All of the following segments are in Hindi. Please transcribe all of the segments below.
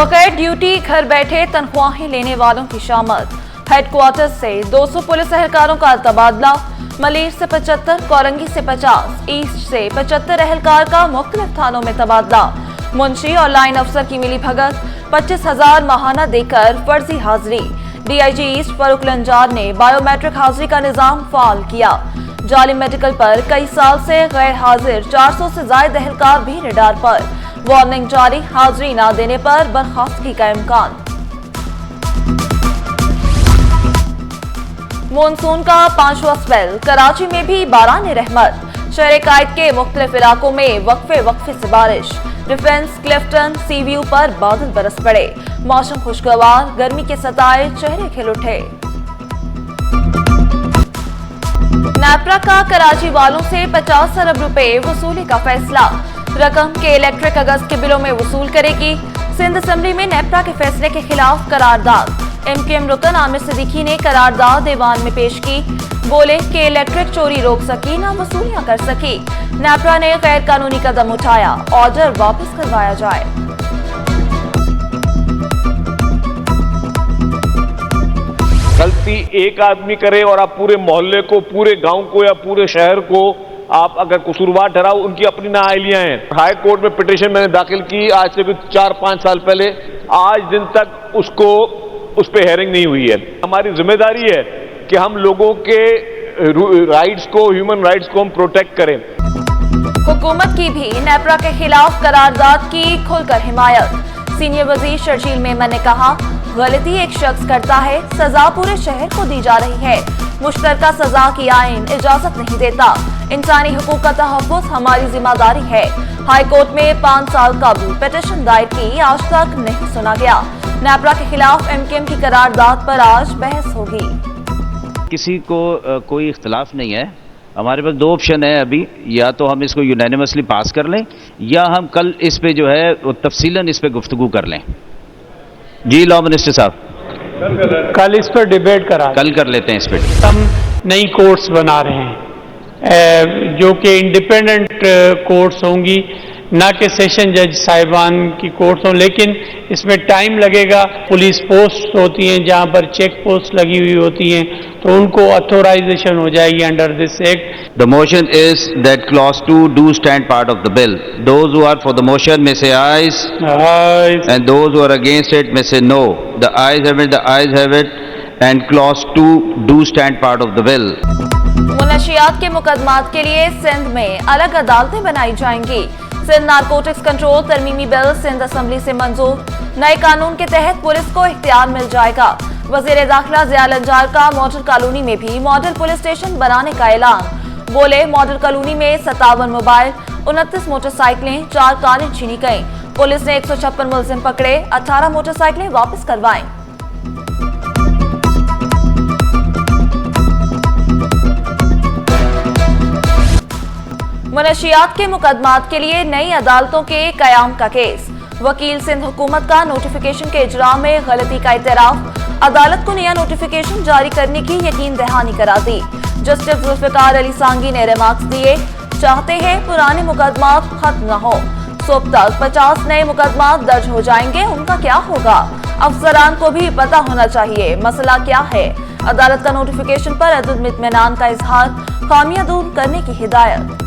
बगैर ड्यूटी घर बैठे तनख्वाहें लेने वालों की शामत। हेडक्वार्टर से 200 पुलिस एहलकारों का तबादला। मलिर से 75, कोरंगी से 50, ईस्ट से 75 एहलकार का मुख्तलिफ थानों में तबादला। मुंशी और लाइन अफसर की मिली भगत, 25,000 माहाना देकर फर्जी हाजिरी। डीआईजी ईस्ट फारूक लंजार ने बायोमेट्रिक हाजिरी का निजाम फाल किया। जाली मेडिकल पर कई साल से गैर हाजिर 400 से ज्यादा एहलकार भी रडार पर। वार्निंग जारी, हाजिरी न देने पर बर्खास्तगी का इम्कान। मॉनसून का 5वां स्पेल, कराची में भी बारान रहमत। शहर कायद के मुख्तलिफ इलाकों में वक्फे से बारिश। डिफेंस, क्लिफ्टन, सी व्यू पर बादल बरस पड़े। मौसम खुशगवार, गर्मी के सताए चेहरे खिल उठे। नेपरा का कराची वालों से 50 अरब रुपए वसूली का फैसला। रकम के इलेक्ट्रिक अगस्त के बिलों में वसूल करेगी। सिंध असेंबली में नेपरा के फैसले के खिलाफ करारदाद। एमकेएम रुकन आमिर सिद्दीकी ने करारदाद दीवान में पेश की। बोले कि इलेक्ट्रिक चोरी रोक सकी ना वसूलियां कर सकी। नेपरा ने गैर कानूनी कदम उठाया, ऑर्डर वापस करवाया जाए। गलती एक आदमी करे और आप पूरे मोहल्ले को, पूरे गांव को या पूरे शहर को आप अगर कसूरवार ठहराओ, उनकी अपनी नाअहलियां हैं। हाई कोर्ट में पिटीशन मैंने दाखिल की आज से कुछ 4-5 साल पहले। आज दिन तक उस पे हेयरिंग नहीं हुई है। हमारी जिम्मेदारी है कि हम लोगों के राइट्स को, ह्यूमन राइट्स को हम प्रोटेक्ट करें। हुकूमत की भी नेपरा के खिलाफ करारदाद की खुलकर हिमायत। सीनियर वजीर शर्जील मेमन ने कहा, गलती एक शख्स करता है, सजा पूरे शहर को दी जा रही है। मुश्तरका सजा की आइन इजाजत नहीं देता। इंसानी हुकूक का तहफ़्फ़ुज़ हमारी जिम्मेदारी है। हाई कोर्ट में 5 साल कबल पिटीशन दायर की, आज तक नहीं सुना गया। नेपरा के खिलाफ एमकेएम की करारदाद पर आज बहस होगी। किसी को कोई इख्तलाफ नहीं है। हमारे पास 2 ऑप्शन है अभी, या तो हम इसको यूनानिमसली पास कर लें या हम कल इस पे जो है वो तफसीलन इस पे गुफ्तगू कर लें। जी लॉ मिनिस्टर साहब, कल इस पर डिबेट कल कर लेते हैं इस पे। हम नई कोर्ट्स बना रहे हैं जो कि इंडिपेंडेंट कोर्ट्स होंगी, ना कि सेशन जज साहिबान की कोर्ट्स हों। लेकिन इसमें टाइम लगेगा। पुलिस पोस्ट होती हैं जहां पर चेक पोस्ट लगी हुई होती हैं, तो उनको अथोराइजेशन हो जाएगी under this act. The motion is that clause 2 do stand part of the bill. Those who are for the motion may say ayes. Ayes. And those who are against it may say no. The ayes have it, the ayes have it, and clause 2 do stand part of the bill. मुनशियात के मुकदमात के लिए सिंध में अलग अदालतें बनाई जाएंगी। सिंध नारकोटिक्स कंट्रोल तरमीमी बिल सिंध असेंबली से मंजूर। नए कानून के तहत पुलिस को इख्तियार मिल जाएगा। वजीर दाखिला ज़िया लंजार का मॉडल कॉलोनी में भी मॉडल पुलिस स्टेशन बनाने का ऐलान। बोले, मॉडल कॉलोनी में 57 मोबाइल, 29 मोटरसाइकिलें, 4 कारें छीनी गईं। पुलिस ने 156 मुलजिम पकड़े, 18 मोटरसाइकिलें वापस करवाईं। मुनशियात के मुकदमात के लिए नई अदालतों के कयाम का केस। वकील सिंध हुकूमत का नोटिफिकेशन के इजरा में गलती का इतराफ। अदालत को नया नोटिफिकेशन जारी करने की यकीन दहानी करा दी। जस्टिस जुल्फिकार अली सांगी ने रिमार्क्स दिए, चाहते हैं पुराने मुकदमात खत्म न हो। सुबह तक 50 नए मुकदमात दर्ज हो जाएंगे, उनका क्या होगा? अफसरान को भी पता होना चाहिए मसला क्या है। अदालत का नोटिफिकेशन पर अदद इत्मीनान का इजहार, खामियां दूर करने की हिदायत।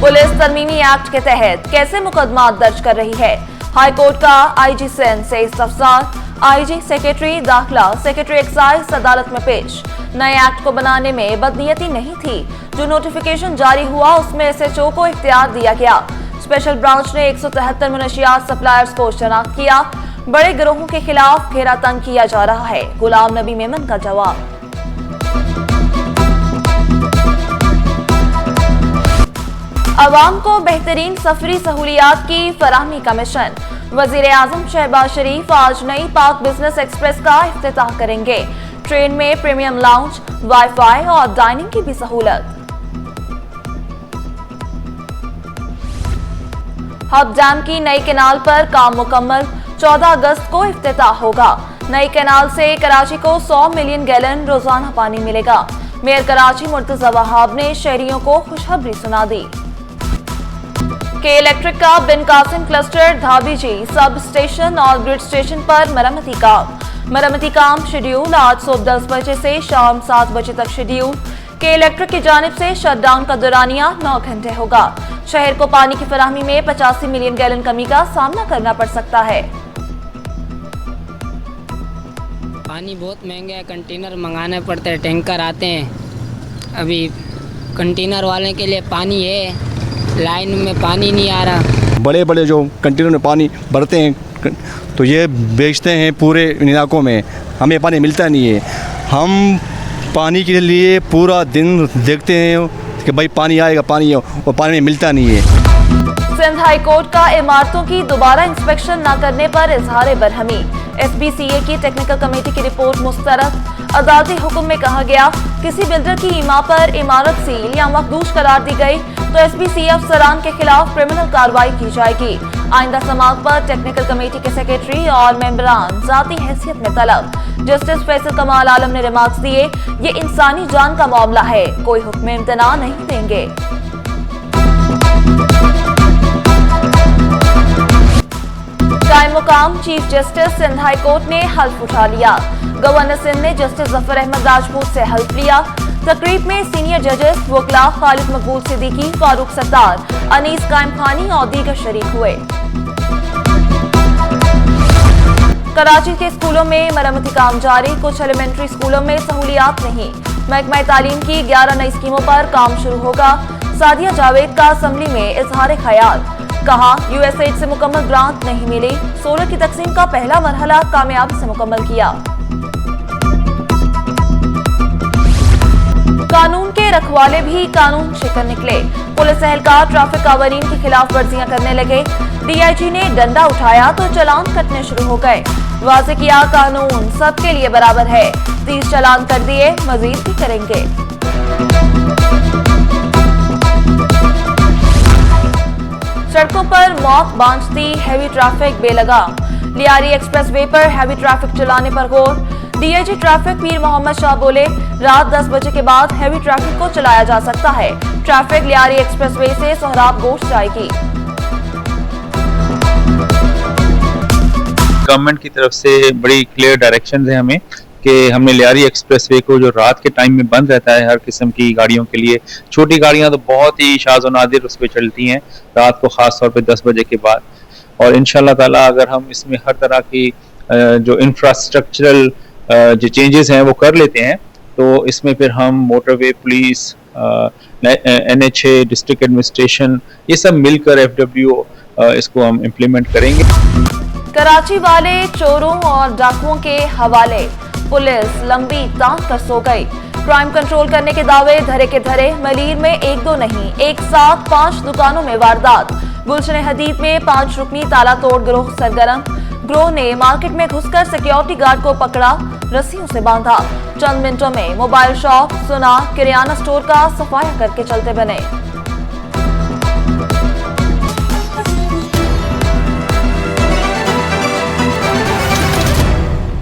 पुलिस तरमीमी एक्ट के तहत कैसे मुकदमात दर्ज कर रही है? हाईकोर्ट का आईजी सिंध से इस्तफसार। आईजी, सेक्रेटरी दाखिला, सेक्रेटरी एक्साइज अदालत में पेश। नए एक्ट को बनाने में बदनीयती नहीं थी। जो नोटिफिकेशन जारी हुआ उसमें एसएचओ को इख्तियार दिया गया। स्पेशल ब्रांच ने 173 मुनशियात सप्लायर्स को शनाख्त किया। बड़े गिरोहों के खिलाफ घेरा तंग किया जा रहा है। गुलाम नबी मेमन का जवाब। अवाम को बेहतरीन सफरी सहूलियात की फराहमी का मिशन। वजीर आजम शहबाज शरीफ आज नई पाक बिजनेस एक्सप्रेस का इफ्तिताह करेंगे। ट्रेन में प्रीमियम लाउंज, वाईफाई और डाइनिंग की भी सहूलत। हब डैम की नई कैनाल पर काम मुकम्मल, 14 अगस्त को इफ्तिताह होगा। नई कैनाल से कराची को 100 मिलियन गैलन रोजाना पानी मिलेगा। मेयर कराची मुर्तजा वहाब ने शहरियों को खुशखबरी सुना दी। के इलेक्ट्रिक का बिन कासिम क्लस्टर धाबीजी सब स्टेशन और ग्रिड स्टेशन पर मरम्मती काम शेड्यूल आज सुबह 10 बजे से शाम 7 बजे तक शेड्यूल। के इलेक्ट्रिक की जानिब से शटडाउन का दौरानिया 9 घंटे होगा। शहर को पानी की फराहमी में 85 मिलियन गैलन कमी का सामना करना पड़ सकता है। पानी बहुत महंगा है, कंटेनर मंगाने पड़ते हैं, टैंकर आते हैं। अभी कंटेनर वाले के लिए पानी है, लाइन में पानी नहीं आ रहा। बड़े बड़े जो कंटेनर में पानी भरते हैं तो ये बेचते हैं पूरे इलाकों में, हमें पानी मिलता नहीं है। हम पानी के लिए पूरा दिन देखते हैं कि भाई पानी आएगा, पानी और पानी मिलता नहीं है। सिंध हाई कोर्ट का इमारतों की दोबारा इंस्पेक्शन न करने पर इजहार बरहमी। SBCA की टेक्निकल कमेटी की रिपोर्ट मुस्तरद। अदालती हुक्म में कहा गया किसी बिल्डर की इमा पर इमारत सील या मखदूश करार दी गई तो SBCA अफसरान के खिलाफ क्रिमिनल कार्रवाई की जाएगी। आइंदा समाअत पर टेक्निकल कमेटी के सेक्रेटरी और मेंबरान जाती हैसियत में तलब। जस्टिस फैसल कमाल आलम ने रिमार्क्स दिए, ये इंसानी जान का मामला है, कोई हुक्म इम्तना नहीं देंगे। कायम मुकाम chief justice Sindh high court ने हल्फ उठा लिया। गवर्नर सिंध ने जस्टिस जफर अहमद राजपूत से हल्फ लिया। तकरीब में सीनियर जजेस वकला खालिद मकबूल सिद्दीकी, फारूक सत्तार, अनीस कायम खानी और दीगर शरीक हुए। कराची के स्कूलों में मरम्मती काम जारी, कुछ एलिमेंट्री स्कूलों में सहूलियात नहीं। महकमा तालीम की 11 नई स्कीमों पर काम शुरू होगा। सादिया जावेद का असम्बली में इजहार ख्याल, कहा USAID से मुकम्मल ग्रांट नहीं मिली, सोलर की तकसीम का पहला मरहला कामयाबी से मुकम्मल किया। कानून के रखवाले भी कानून शिकन निकले। पुलिस एहलकार ट्रैफिक कानून की खिलाफ वर्जियां करने लगे। DIG ने डंडा उठाया तो चालान कटने शुरू हो गए। वाज़ेह किया कानून सबके लिए बराबर है। 30 चालान कर दिए, मजीद भी करेंगे। सड़कों पर मौत बांझती हैवी ट्रैफिक बेलगा। लियारी एक्सप्रेसवे पर हैवी ट्रैफिक चलाने पर गौर। DIG ट्रैफिक पीर मोहम्मद शाह बोले, रात 10 बजे के बाद हैवी ट्रैफिक को चलाया जा सकता है। ट्रैफिक लियारी एक्सप्रेसवे से सोहराब गोश्त जाएगी। गवर्नमेंट की तरफ से बड़ी क्लियर डायरेक्शंस हैं हमें कि हमने लियारी एक्सप्रेसवे को जो रात के टाइम में बंद रहता है हर किस्म की गाड़ियों के लिए, छोटी गाड़ियां तो बहुत ही शाज़ और नादिर उस पर चलती हैं रात को, ख़ास तौर पे 10 बजे के बाद। और इंशाल्लाह ताला अगर हम इसमें हर तरह की जो इंफ्रास्ट्रक्चरल जो चेंजेस हैं वो कर लेते हैं तो इसमें फिर हम motorway police, NHA, district administration, ये सब मिलकर FWO इसको हम इम्प्लीमेंट करेंगे। कराची वाले चोरों और डाकुओं के हवाले, पुलिस लंबी ताक कर सो गई। क्राइम कंट्रोल करने के दावे धरे के धरे। मलीर में 1-2 नहीं, एक साथ 5 दुकानों में वारदात। गुलशन हदीद में 5 रुकनी ताला तोड़ गिरोह सरगर्म। गिरोह ने मार्केट में घुसकर सिक्योरिटी गार्ड को पकड़ा, रस्सियों से बांधा। चंद मिनटों में मोबाइल शॉप, सुना, किराना स्टोर का सफाया करके चलते बने।